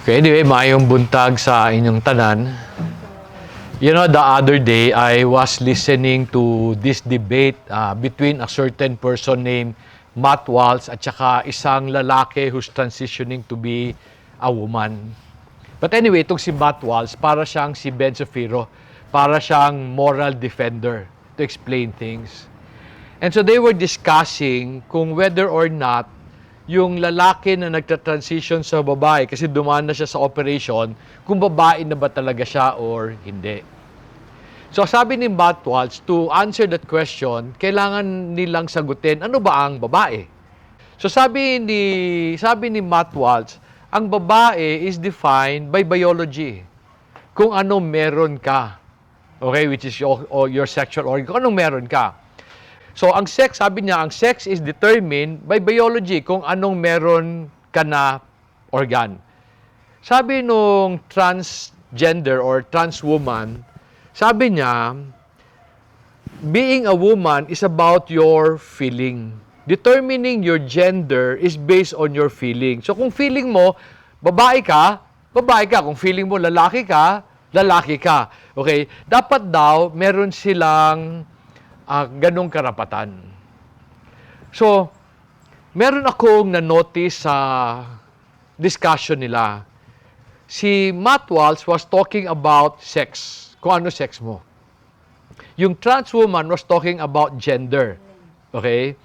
Okay, anyway, maayong buntag sa inyong tanan. You know, the other day, I was listening to this debate between a certain person named Matt Waltz at saka isang lalaki who's transitioning to be a woman. But anyway, itong si Matt Waltz, para siyang si Ben Shapiro, para siyang moral defender to explain things. And so they were discussing kung whether or not yung lalaki na nagta-transition sa babae kasi dumaan na siya sa operation, kung babae na ba talaga siya or hindi. So sabi ni Matt Waltz, to answer that question, kailangan nilang sagutin, ano ba ang babae? So sabi ni Matt Waltz, ang babae is defined by biology. Kung ano meron ka. Okay, which is your sexual organ. Kung anong meron ka. So, ang sex, sabi niya, ang sex is determined by biology, kung anong meron ka na organ. Sabi nung transgender or trans woman, sabi niya, being a woman is about your feeling. Determining your gender is based on your feeling. So, kung feeling mo, babae ka, babae ka. Kung feeling mo, lalaki ka, lalaki ka. Okay? Dapat daw, meron silang ganong karapatan. So, meron akong na-notice sa discussion nila. Si Matt Waltz was talking about sex. Kung ano sex mo. Yung trans woman was talking about gender. Okay?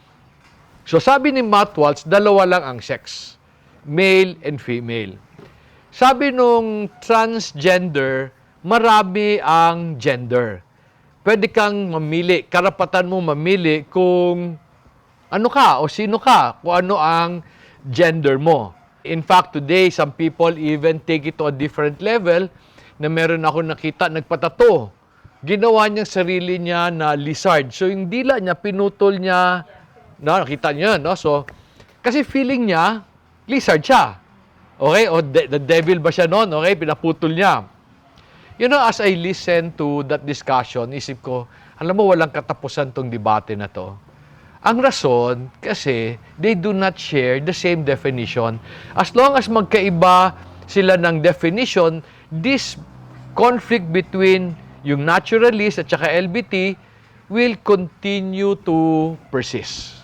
So, sabi ni Matt Waltz, dalawa lang ang sex. Male and female. Sabi nung transgender, marami ang gender. Pwede kang mamili, karapatan mo mamili kung ano ka o sino ka, kung ano ang gender mo. In fact, today, some people even take it to a different level na meron ako nakita, nagpatato. Ginawa niyang sarili niya na lizard. So, yung dila niya, pinutol niya, nakita niyo, no? So, kasi feeling niya, lizard siya. Okay? O the devil ba siya noon? Okay? Pinaputol niya. You know, as I listen to that discussion, isip ko, alam mo, walang katapusan tong debate na to. Ang rason, kasi they do not share the same definition. As long as magkaiba sila ng definition, this conflict between yung naturalist at saka LBT will continue to persist.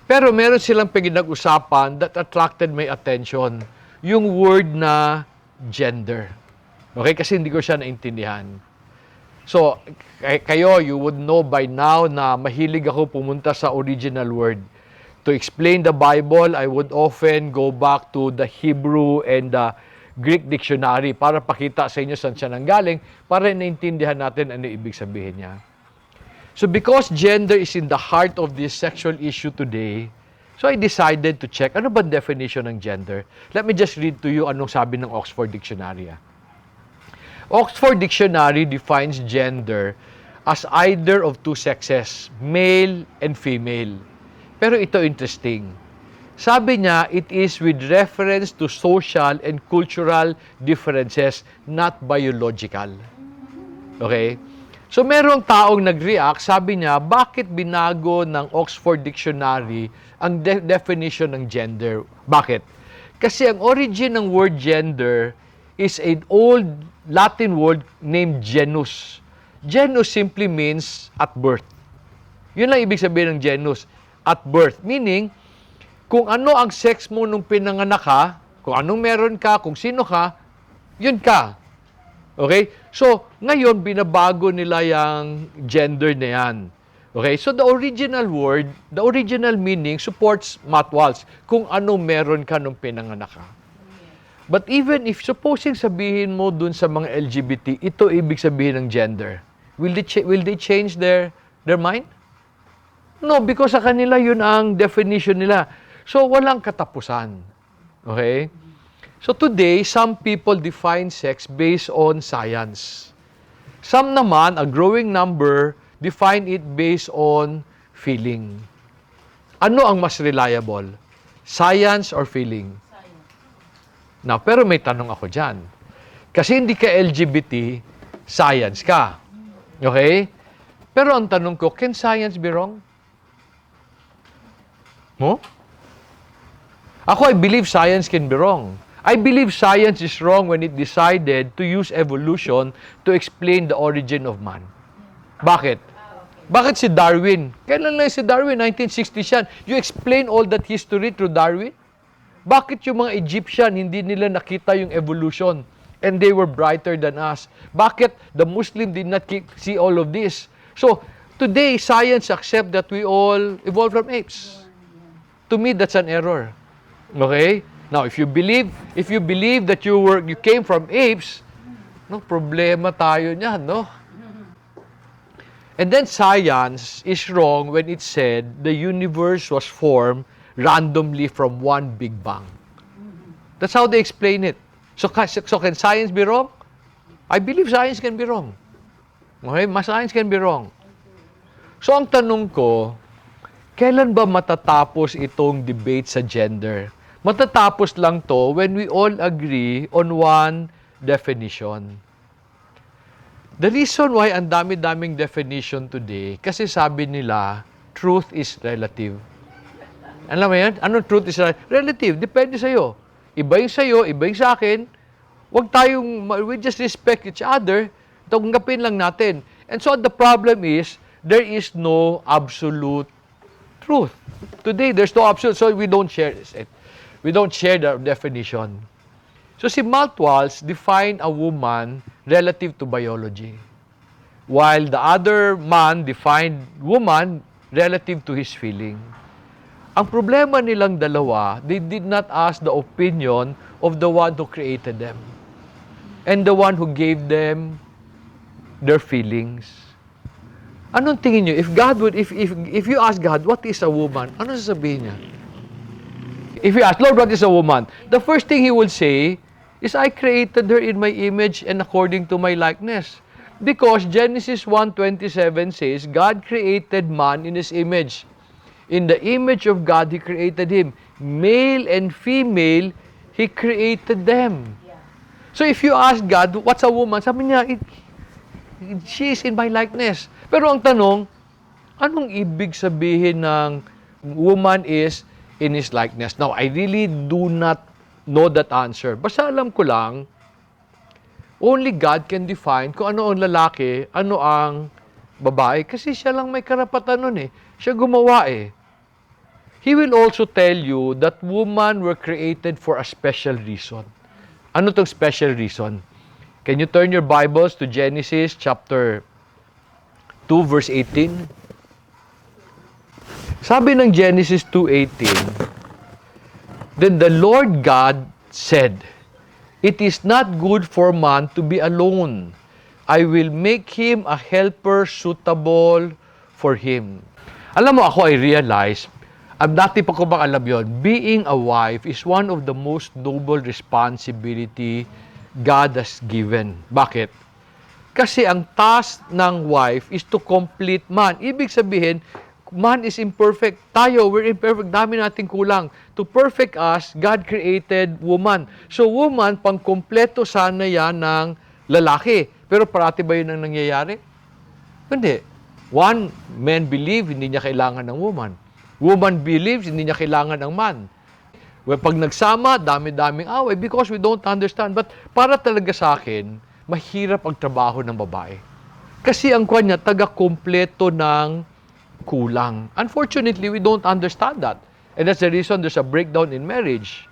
Pero meron silang pinag-usapan that attracted my attention, yung word na gender. Okay? Kasi hindi ko siya naintindihan. So, kayo, you would know by now na mahilig ako pumunta sa original word. To explain the Bible, I would often go back to the Hebrew and the Greek dictionary para pakita sa inyo saan siya nanggaling, para naintindihan natin ano ibig sabihin niya. So, because gender is in the heart of this sexual issue today, so I decided to check ano ba definition ng gender. Let me just read to you anong sabi ng Oxford Dictionary. Oxford Dictionary defines gender as either of two sexes, male and female. Pero ito interesting. Sabi niya, it is with reference to social and cultural differences, not biological. Okay? So merong taong nag-react, sabi niya, bakit binago ng Oxford Dictionary ang definition ng gender? Bakit? Kasi ang origin ng word gender is an old Latin word named genus. Genus simply means at birth. Yun lang ibig sabihin ng genus, at birth. Meaning, kung ano ang sex mo nung pinanganak ka, kung anong meron ka, kung sino ka, yun ka. Okay? So, ngayon, binabago nila yung gender na yan. Okay? So, the original word, the original meaning supports Matt Waltz, kung anong meron ka nung pinanganak ka. But even if, supposing sabihin mo dun sa mga LGBT, ito ibig sabihin ng gender, will they change their mind? No, because sa kanila yun ang definition nila. So, walang katapusan. Okay? So, today, some people define sex based on science. Some naman, a growing number, define it based on feeling. Ano ang mas reliable? Science or feeling? Now, pero may tanong ako dyan. Kasi hindi ka LGBT, science ka. Okay? Pero ang tanong ko, can science be wrong? Mo? Ako, I believe science can be wrong. I believe science is wrong when it decided to use evolution to explain the origin of man. Bakit? Bakit si Darwin? Kailan lang si Darwin? 1960s yan. You explain all that history through Darwin? Bakit yung mga Egyptian, hindi nila nakita yung evolution? And they were brighter than us. Bakit the Muslim did not see all of this? So, today, science accept that we all evolved from apes. To me, that's an error. Okay? Now, if you believe that you came from apes, no problema tayo niyan, no? And then science is wrong when it said the universe was formed randomly from one big bang. That's how they explain it. So can science be wrong? I believe science can be wrong. Okay? Science can be wrong. So ang tanong ko, kailan ba matatapos itong debate sa gender? Matatapos lang to when we all agree on one definition. The reason why ang dami-daming definition today, kasi sabi nila, truth is relative. Alam mo yan? Anong truth is relative? Depende sa'yo. Iba yung sa'yo, iba yung sa akin. We just respect each other. Tanggapin lang natin. And so the problem is, there is no absolute truth. Today, there's no absolute, so we don't share it. We don't share the definition. So si Maltwals defined a woman relative to biology, while the other man defined woman relative to his feeling. Ang problema nilang dalawa, they did not ask the opinion of the one who created them and the one who gave them their feelings. Anong tingin niyo? If you ask God, what is a woman? Ano sasabihin niya? If you ask, Lord, what is a woman? The first thing He will say is, I created her in my image and according to my likeness. Because Genesis 1:27 says, God created man in His image. In the image of God, He created him. Male and female, He created them. So if you ask God, what's a woman? Sabi niya, she is in my likeness. Pero ang tanong, anong ibig sabihin ng woman is in His likeness? Now, I really do not know that answer. Basta alam ko lang, only God can define kung ano ang lalaki, ano ang babae. Kasi siya lang may karapatan nun eh. Siya gumawa eh. He will also tell you that women were created for a special reason. Ano tong special reason? Can you turn your Bibles to Genesis chapter 2 verse 18? Sabi ng Genesis 2:18, then the Lord God said, it is not good for man to be alone. I will make him a helper suitable for him. Alam mo, ako I realize, dati pa ko bang alam yun, being a wife is one of the most noble responsibility God has given. Bakit? Kasi ang task ng wife is to complete man. Ibig sabihin, man is imperfect. Tayo, we're imperfect. Dami nating kulang. To perfect us, God created woman. So woman, pang-kompleto sana yan ng lalaki. Pero parati ba yun ang nangyayari? Hindi. One, man believe, hindi niya kailangan ng woman. Woman believes, hindi niya kailangan ng man. Well, pag nagsama, dami-daming away because we don't understand. But para talaga sa akin, mahirap ang trabaho ng babae. Kasi ang kanya, taga-kompleto ng kulang. Unfortunately, we don't understand that. And that's the reason there's a breakdown in marriage.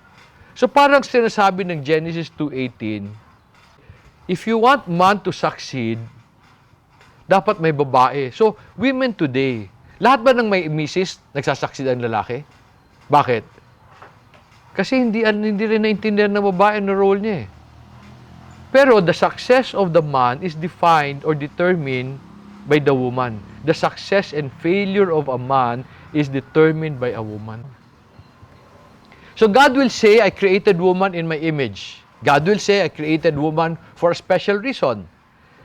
So parang sinasabi ng Genesis 2:18, if you want man to succeed, dapat may babae. So, women today, lahat ba ng may misis, nagsasucceed ang lalaki? Bakit? Kasi hindi rin naintindihan ng babae na role niya eh. Pero the success of the man is defined or determined by the woman. The success and failure of a man is determined by a woman. So God will say, I created woman in my image. God will say, I created woman for a special reason.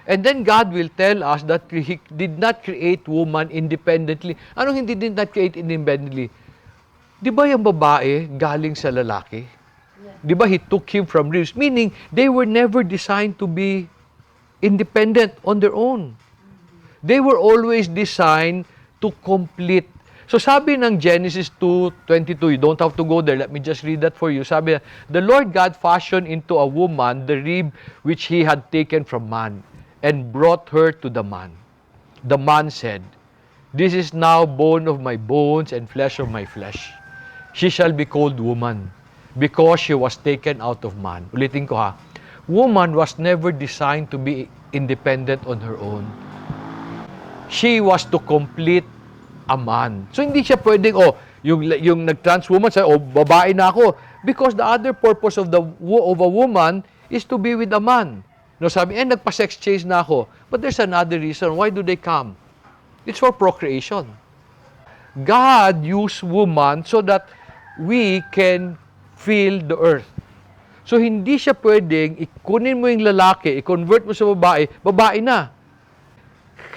And then God will tell us that He did not create woman independently. Anong hindi did not create independently? Di ba yung babae galing sa lalaki? Di ba He took him from ribs? Meaning, they were never designed to be independent on their own. They were always designed to complete. So sabi ng Genesis 2:22, you don't have to go there, let me just read that for you. Sabi, the Lord God fashioned into a woman the rib which He had taken from man, and brought her to the man. The man said, this is now bone of my bones and flesh of my flesh. She shall be called woman, because she was taken out of man. Ulitin ko ha. Woman was never designed to be independent on her own. She was to complete a man. So hindi siya pwedeng, yung nag-trans woman, babae na ako. Because the other purpose of a woman is to be with a man. No, sabi, nagpa-sex change na ako. But there's another reason. Why do they come? It's for procreation. God used woman so that we can fill the earth. So hindi siya pwedeng, ikunin mo yung lalaki, i-convert mo sa babae, babae na.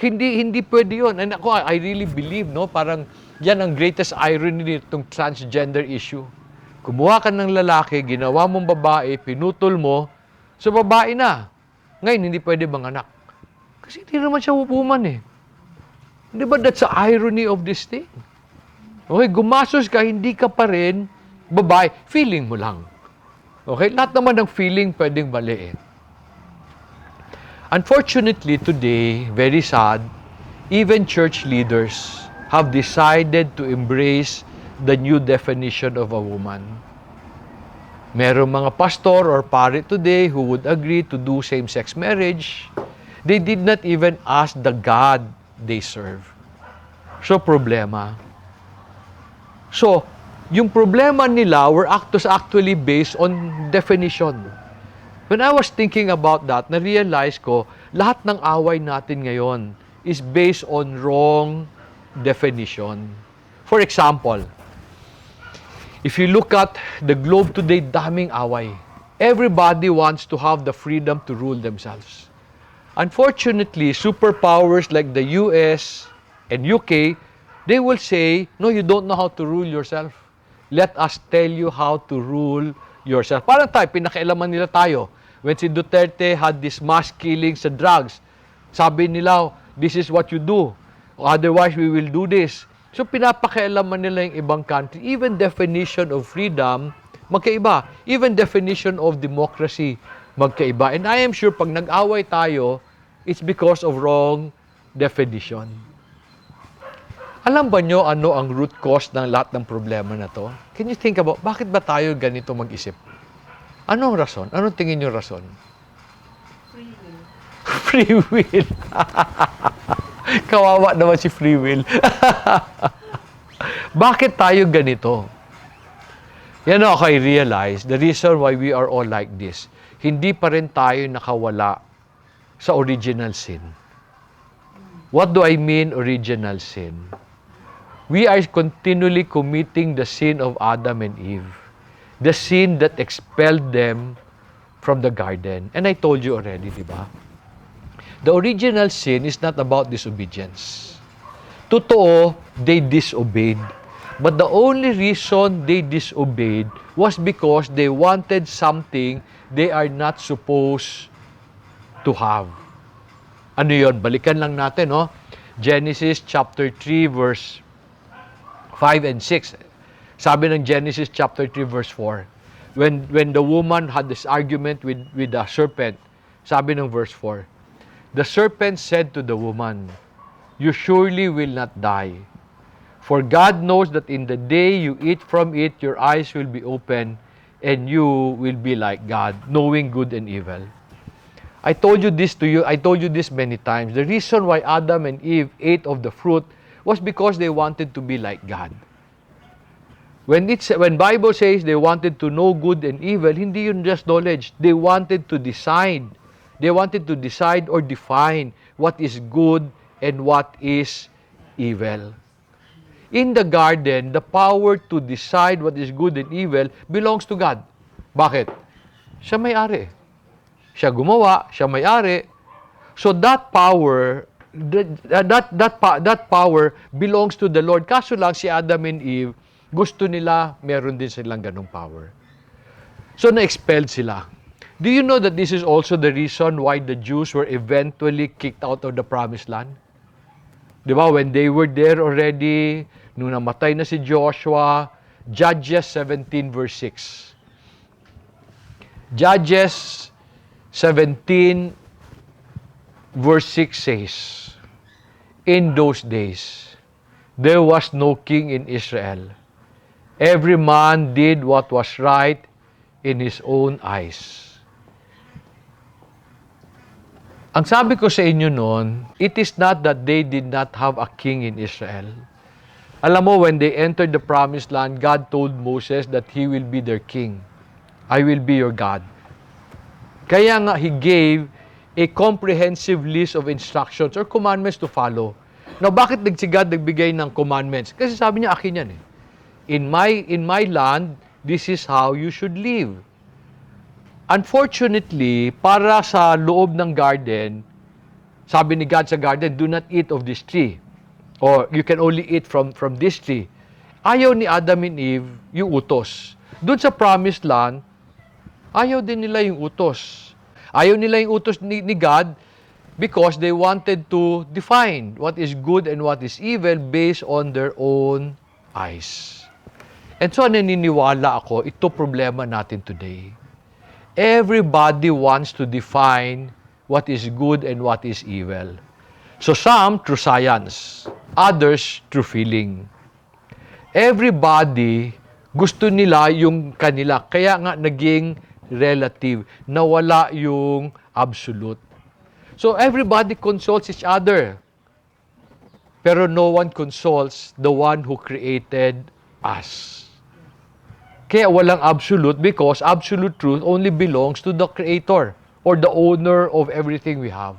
Hindi pwede yun. And ako, I really believe, no? Parang yan ang greatest irony nitong transgender issue. Kumuha ka ng lalaki, ginawa mong babae, pinutol mo, so babae na. Ngayon, hindi pwede manganak. Kasi hindi naman siya woman eh. Di ba that's the irony of this thing? Okay, gumasos ka, hindi ka pa rin babae. Feeling mo lang. Okay, lahat naman ng feeling pwedeng maliit. Unfortunately, today, very sad, even church leaders have decided to embrace the new definition of a woman. Merong mga pastor or pare today who would agree to do same-sex marriage. They did not even ask the God they serve. So, problema. So, yung problema nila were actually based on definition. When I was thinking about that, na-realize ko, lahat ng away natin ngayon is based on wrong definition. For example, if you look at the globe today, daming away. Everybody wants to have the freedom to rule themselves. Unfortunately, superpowers like the US and UK, they will say, no, you don't know how to rule yourself. Let us tell you how to rule yourself. Parang tayo, pinakailaman nila tayo. When si Duterte had this mass killing sa drugs, sabi nila, this is what you do. Otherwise, we will do this. So, pinapakailaman nila yung ibang country. Even definition of freedom, magkaiba. Even definition of democracy, magkaiba. And I am sure, pag nag-away tayo, it's because of wrong definition. Alam ba nyo ano ang root cause ng lahat ng problema na to? Can you think about, bakit ba tayo ganito mag-isip? Anong rason? Anong tingin nyo rason? Free will. Free will. Kawawa naman si free will. Bakit tayo ganito? Yan ako, I realize the reason why we are all like this. Hindi pa rin tayo nakawala sa original sin. What do I mean original sin? We are continually committing the sin of Adam and Eve. The sin that expelled them from the garden. And I told you already, di ba? The original sin is not about disobedience. Totoo, they disobeyed. But the only reason they disobeyed was because they wanted something they are not supposed to have. Ano yun? Balikan lang natin, no? Genesis chapter 3, verse 5 and 6. Sabi ng Genesis chapter 3 verse 4, when the woman had this argument with the serpent, sabi ng verse 4, the serpent said to the woman, you surely will not die. For God knows that in the day you eat from it, your eyes will be open, and you will be like God, knowing good and evil. I told you this to you, I told you this many times. The reason why Adam and Eve ate of the fruit was because they wanted to be like God. When Bible says they wanted to know good and evil, hindi yun just knowledge. They wanted to decide. They wanted to decide or define what is good and what is evil. In the garden, the power to decide what is good and evil belongs to God. Bakit? Siya may-ari. Siya gumawa, siya may-ari. So that power, that power belongs to the Lord. Kaso lang si Adam and Eve, gusto nila, meron din silang ganong power. So, na-expelled sila. Do you know that this is also the reason why the Jews were eventually kicked out of the Promised Land? Di ba? When they were there already, nung namatay na si Joshua, Judges 17 verse 6. Judges 17 verse 6 says, "In those days, there was no king in Israel. Every man did what was right in his own eyes." Ang sabi ko sa inyo noon, it is not that they did not have a king in Israel. Alam mo, when they entered the promised land, God told Moses that He will be their king. I will be your God. Kaya nga, He gave a comprehensive list of instructions or commandments to follow. Now, bakit God nagbigay ng commandments? Kasi sabi niya, akin yan eh. In my land, this is how you should live. Unfortunately, para sa loob ng garden, sabi ni God sa garden, do not eat of this tree. Or you can only eat from this tree. Ayaw ni Adam and Eve yung utos. Doon sa promised land, ayaw din nila yung utos. Ayaw nila yung utos ni God because they wanted to define what is good and what is evil based on their own eyes. And so naniniwala ako, ito problema natin today. Everybody wants to define what is good and what is evil. So some through science, others through feeling. Everybody gusto nila yung kanila, kaya nga naging relative, nawala yung absolute. So everybody consults each other, pero no one consults the one who created us. Kaya walang absolute because absolute truth only belongs to the Creator or the owner of everything we have.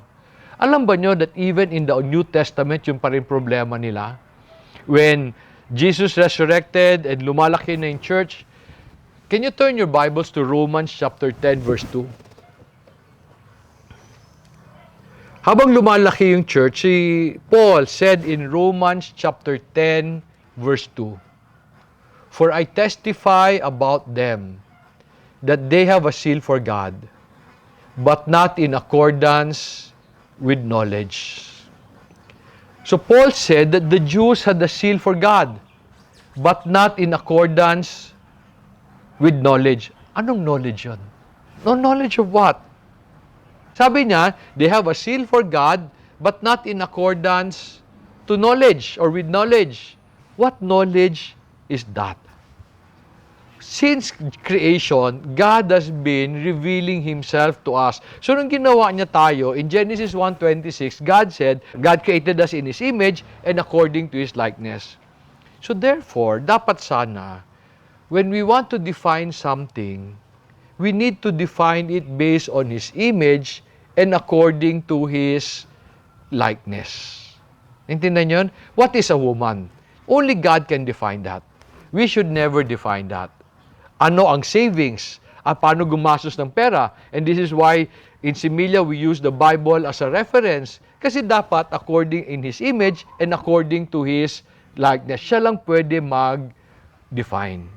Alam ba nyo that even in the New Testament, yung pa rin problema nila? When Jesus resurrected and lumalaki na yung church, can you turn your Bibles to Romans chapter 10 verse 2? Habang lumalaki yung church, si Paul said in Romans chapter 10 verse 2, "For I testify about them that they have a zeal for God, but not in accordance with knowledge." So Paul said that the Jews had a zeal for God, but not in accordance with knowledge. Anong knowledge yun? No knowledge of what? Sabi niya, they have a zeal for God, but not in accordance to knowledge or with knowledge. What knowledge is that? Since creation, God has been revealing Himself to us. So, nung ginawa niya tayo, in Genesis 1:26, God said, God created us in His image and according to His likeness. So, therefore, dapat sana, when we want to define something, we need to define it based on His image and according to His likeness. Intindihan niyo? What is a woman? Only God can define that. We should never define that. Ano ang savings? At paano gumastos ng pera? And this is why in Similia we use the Bible as a reference. Kasi dapat according in His image and according to His likeness. Siya lang pwede mag-define.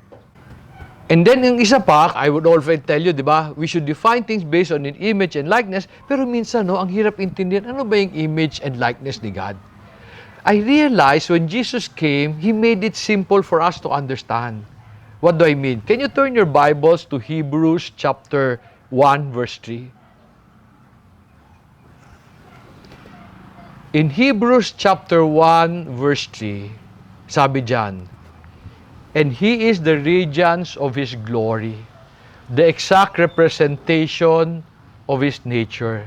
And then yung isa pa, I would also tell you, di ba, we should define things based on an image and likeness. Pero minsan, ang hirap intindihan, ano ba yung image and likeness ni God? I realized when Jesus came, He made it simple for us to understand. What do I mean? Can you turn your Bibles to Hebrews chapter 1, verse 3? In Hebrews chapter 1, verse 3, sabi dyan, "And He is the radiance of His glory, the exact representation of His nature,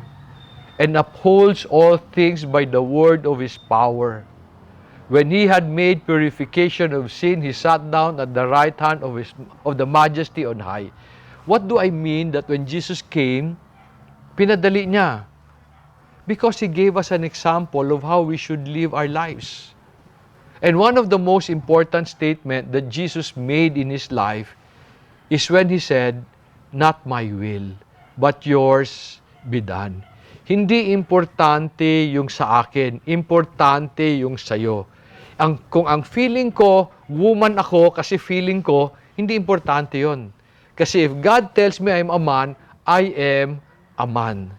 and upholds all things by the word of His power. When He had made purification of sin, He sat down at the right hand of the Majesty on high." What do I mean that when Jesus came, pinadali Niya? Because He gave us an example of how we should live our lives. And one of the most important statements that Jesus made in His life is when He said, "Not my will, but yours be done." Hindi importante yung sa akin, importante yung sa'yo. Kung ang feeling ko, woman ako kasi feeling ko, hindi importante yon. Kasi if God tells me I'm a man, I am a man.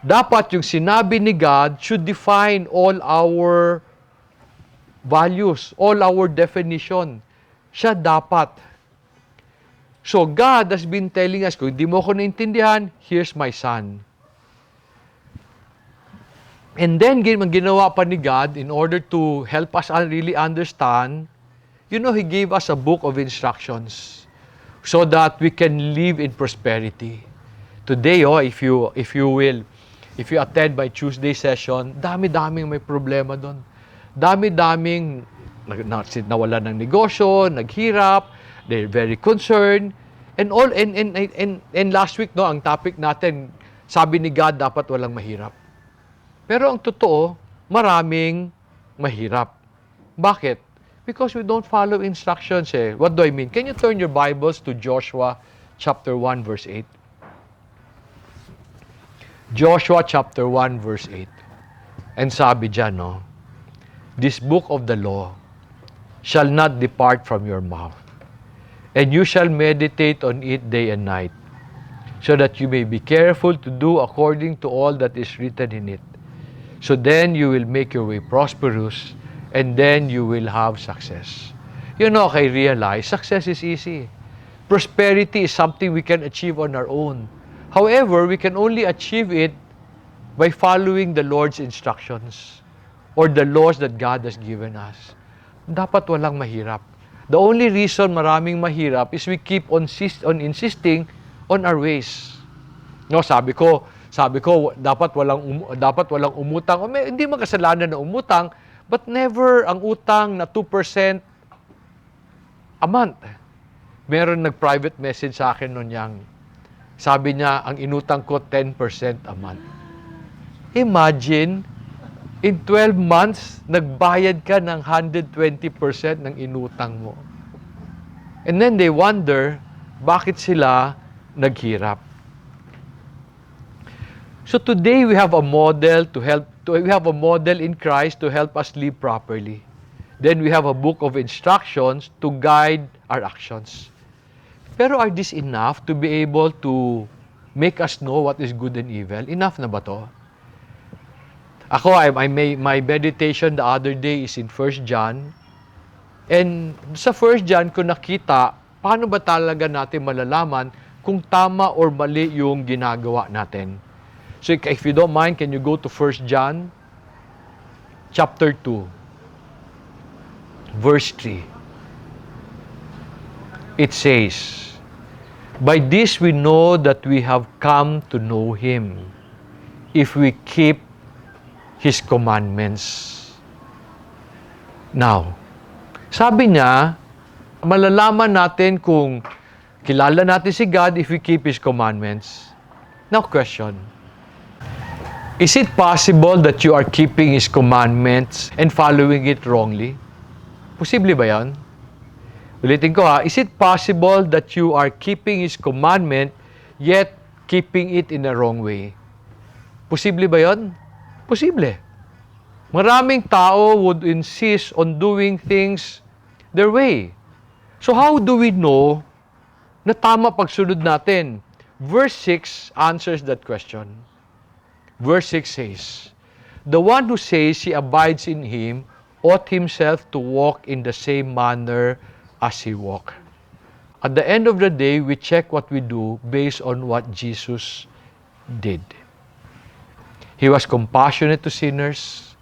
Dapat yung sinabi ni God should define all our values, all our definition. Siya dapat. So God has been telling us, kung hindi mo ako naintindihan, here's my son. And then, ginawa pa ni God, in order to help us really understand, He gave us a book of instructions so that we can live in prosperity. Today, if you attend my Tuesday session, dami-daming may problema doon. Dami-daming nawala ng negosyo, naghirap, they're very concerned. And last week, ang topic natin, sabi ni God, dapat walang mahirap. Pero ang totoo, maraming mahirap. Bakit? Because we don't follow instructions. What do I mean? Can you turn your Bibles to Joshua chapter 1, verse 8? Joshua chapter 1, verse 8. And sabi dyan, this book of the law shall not depart from your mouth, and you shall meditate on it day and night, so that you may be careful to do according to all that is written in it. So then you will make your way prosperous, and then you will have success. I realize success is easy. Prosperity is something we can achieve on our own. However, we can only achieve it by following the Lord's instructions or the laws that God has given us. Dapat walang mahirap. The only reason maraming mahirap is we keep on insisting on our ways. Sabi ko, dapat walang umutang. Hindi man kasalanan na umutang, but never ang utang na 2% a month. Meron nag-private message sa akin noon yang. Sabi niya, ang inutang ko 10% a month. Imagine, in 12 months, nagbayad ka ng 120% ng inutang mo. And then they wonder, bakit sila naghirap? So today we have a model we have a model in Christ to help us live properly. Then we have a book of instructions to guide our actions. Pero are this enough to be able to make us know what is good and evil? Enough na ba to? My meditation the other day is in 1 John. And sa 1 John ko nakita, paano ba talaga natin malalaman kung tama or mali yung ginagawa natin? So if you don't mind, can you go to 1 John chapter 2, verse 3. It says, by this we know that we have come to know Him, if we keep His commandments. Now, sabi niya, malalaman natin kung kilala natin si God if we keep His commandments. Now, question. Is it possible that you are keeping His commandments and following it wrongly? Posible ba yan? Ulitin ko is it possible that you are keeping His commandment yet keeping it in the wrong way? Posible ba yan? Posible. Maraming tao would insist on doing things their way. So how do we know na tama pagsunod natin? Verse 6 answers that question. Verse 6 says, the one who says he abides in Him ought himself to walk in the same manner as He walked. At the end of the day, we check what we do based on what Jesus did. He was compassionate to sinners.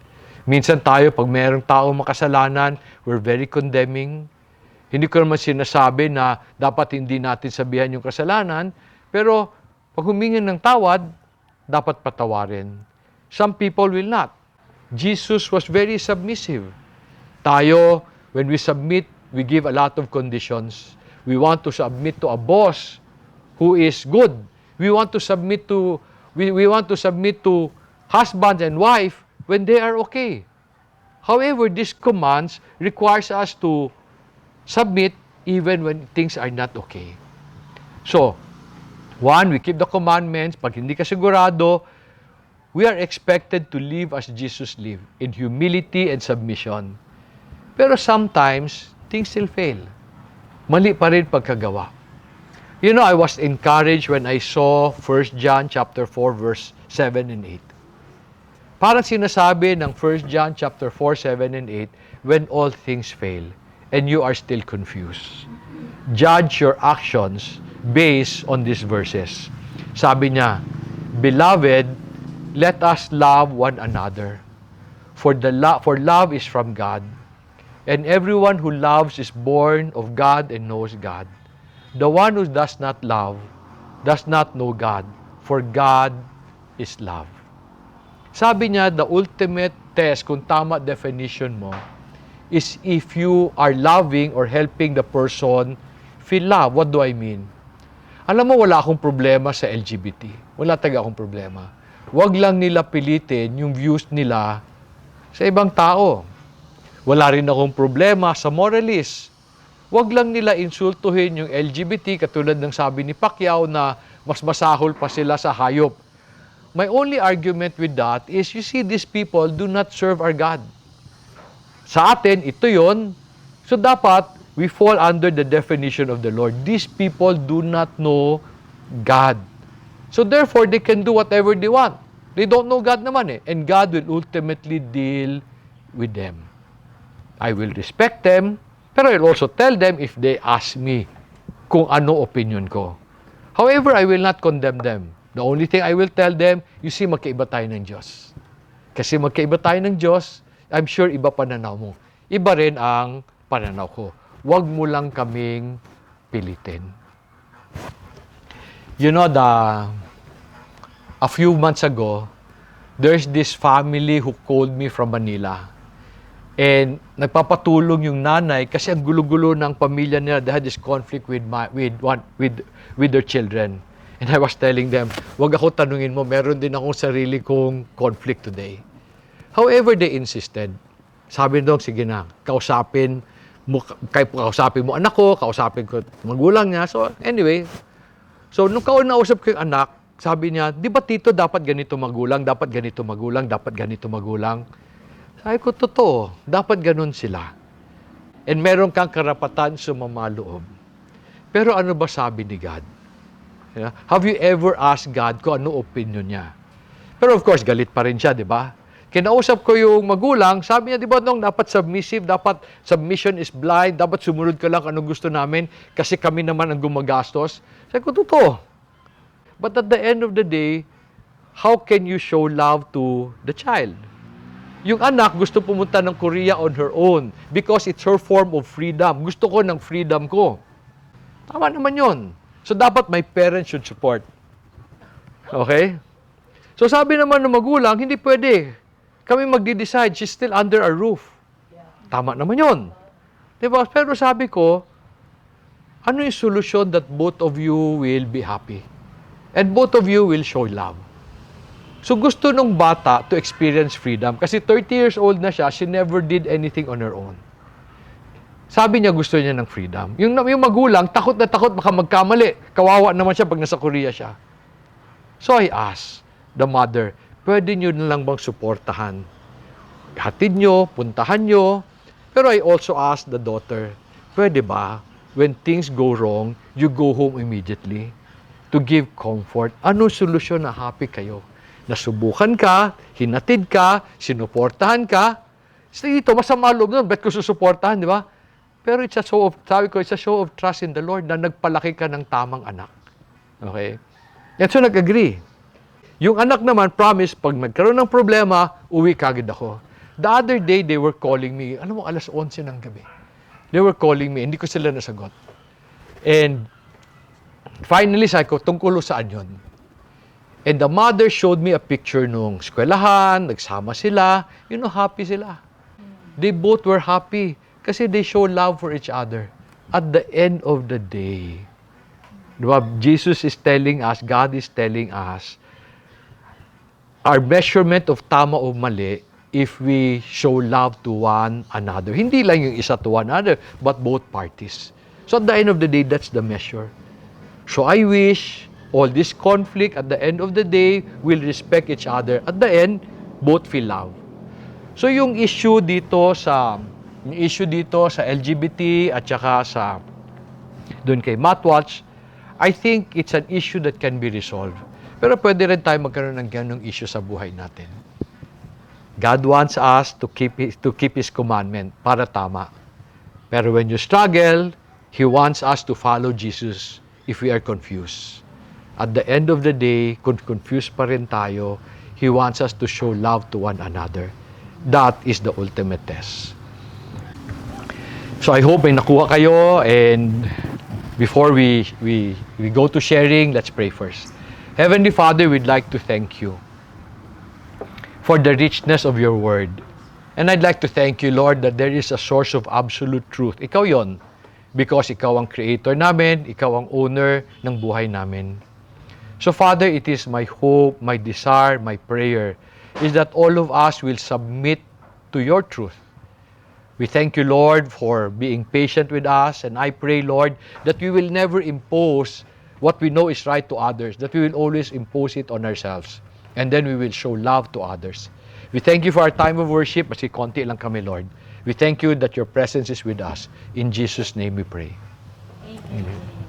Minsan tayo, pag mayroong tao makasalanan, we're very condemning. Hindi ko naman sinasabi na dapat hindi natin sabihan yung kasalanan, pero pag humingi ng tawad, dapat patawarin. Some people will not. Jesus was very submissive. Tayo, when we submit, we give a lot of conditions. We want to submit to a boss who is good. We want to submit to husband and wife when they are okay. However, these commands requires us to submit even when things are not okay. So, one, we keep the commandments. Pag hindi ka sigurado, we are expected to live as Jesus lived, in humility and submission. Pero sometimes, things still fail. Mali pa rin pagkagawa. I was encouraged when I saw 1 John chapter 4, verse 7 and 8. Parang sinasabi ng 1 John chapter 4, 7 and 8, when all things fail and you are still confused. Judge your actions based on these verses. Sabi niya, Beloved, let us love one another. For love is from God, and everyone who loves is born of God and knows God. The one who does not love does not know God, for God is love. Sabi niya, the ultimate test, kung tama definition mo, is if you are loving or helping the person feel love. What do I mean? Alam mo, wala akong problema sa LGBT. Wala talaga akong problema. Huwag lang nila pilitin yung views nila sa ibang tao. Wala rin akong problema sa moralist. Huwag lang nila insultuhin yung LGBT, katulad ng sabi ni Pacquiao na mas masahol pa sila sa hayop. My only argument with that is, you see, these people do not serve our God. Sa atin, ito yon. So dapat, we fall under the definition of the Lord. These people do not know God. So therefore, they can do whatever they want. They don't know God naman eh. And God will ultimately deal with them. I will respect them, pero I'll also tell them if they ask me kung ano opinion ko. However, I will not condemn them. The only thing I will tell them, you see, magkaiba tayo ng Diyos. Kasi magkaiba tayo ng Diyos, I'm sure iba pananaw mo. Iba rin ang pananaw ko. Huwag mo lang kaming pilitin. You know, a few months ago, there's this family who called me from Manila. And nagpapatulong yung nanay kasi ang gulo-gulo ng pamilya nila. They had this conflict with their children. And I was telling them, wag ako tanungin mo, meron din akong sarili kong conflict today. However, they insisted. Sabi nung, sige na, kausapin mo anak ko, kausapin ko magulang niya. So anyway, so nung kausap ko yung anak, sabi niya, di ba tito, dapat ganito magulang, dapat ganito magulang, dapat ganito magulang. Sabi ko, totoo, dapat ganun sila. And meron kang karapatan sumama loob. Pero ano ba sabi ni God? Yeah? Have you ever asked God kung ano opinion niya? Pero of course, galit pa rin siya, di ba? Kinausap ko yung magulang, sabi niya, di ba nung dapat submissive, dapat submission is blind, dapat sumunod ka lang anong gusto namin kasi kami naman ang gumagastos. Sabi ko, totoo. But at the end of the day, how can you show love to the child? Yung anak gusto pumunta ng Korea on her own because it's her form of freedom. Gusto ko ng freedom ko. Tama naman yun. So, dapat my parents should support. Okay? So, sabi naman ng magulang, hindi pwede. Kami magde-decide. She's still under our roof. Tama naman yun. Diba? Pero sabi ko, ano yung solution that both of you will be happy? And both of you will show love. So, gusto nung bata to experience freedom. Kasi 30 years old na siya, she never did anything on her own. Sabi niya gusto niya ng freedom. Yung magulang, takot na takot, baka magkamali. Kawawa naman siya pag nasa Korea siya. So I asked the mother, pwede niyo na lang bang suportahan? Hatid niyo, puntahan niyo. Pero I also asked the daughter, pwede ba, when things go wrong, you go home immediately to give comfort? Ano solusyon na happy kayo? Nasubukan ka, hinatid ka, sinuportahan ka. So ito, masama loob nun, bet ko susuportahan, di ba? Pero it's a show of, sabi ko, it's a show of trust in the Lord na nagpalaki ka ng tamang anak. Okay? And so nag-agree. Yung anak naman, promise, pag nagkaroon ng problema, uwi kagad ako. The other day, they were calling me. Alam mo, alas 11 ng gabi. They were calling me. Hindi ko sila nasagot. And finally, sabi ko, tungkol saan yun? And the mother showed me a picture nung eskwelahan, nagsama sila. You know, happy sila. They both were happy. Kasi they show love for each other. At the end of the day, diba, Jesus is telling us, God is telling us, our measurement of tama o mali, if we show love to one another. Hindi lang yung isa to one another, but both parties. So at the end of the day, that's the measure. So I wish all this conflict, at the end of the day, will respect each other. At the end, both feel love. So yung issue dito sa LGBT at saka sa doon kay Matwatch, I think it's an issue that can be resolved. Pero pwede rin tayo magkaroon ng ganong issue sa buhay natin. God wants us to keep His commandment para tama. Pero when you struggle, He wants us to follow Jesus if we are confused. At the end of the day, kung confused pa rin tayo, He wants us to show love to one another. That is the ultimate test. So I hope may nakuha kayo, and before we go to sharing, let's pray first. Heavenly Father, we'd like to thank you for the richness of your word. And I'd like to thank you, Lord, that there is a source of absolute truth. Ikaw yon, because ikaw ang creator namin, ikaw ang owner ng buhay namin. So Father, it is my hope, my desire, my prayer, is that all of us will submit to your truth. We thank you, Lord, for being patient with us, and I pray, Lord, that we will never impose what we know is right to others, that we will always impose it on ourselves, and then we will show love to others. We thank you for our time of worship. Kasi konti lang kami, Lord. We thank you that your presence is with us. In Jesus' name we pray. Amen. Amen.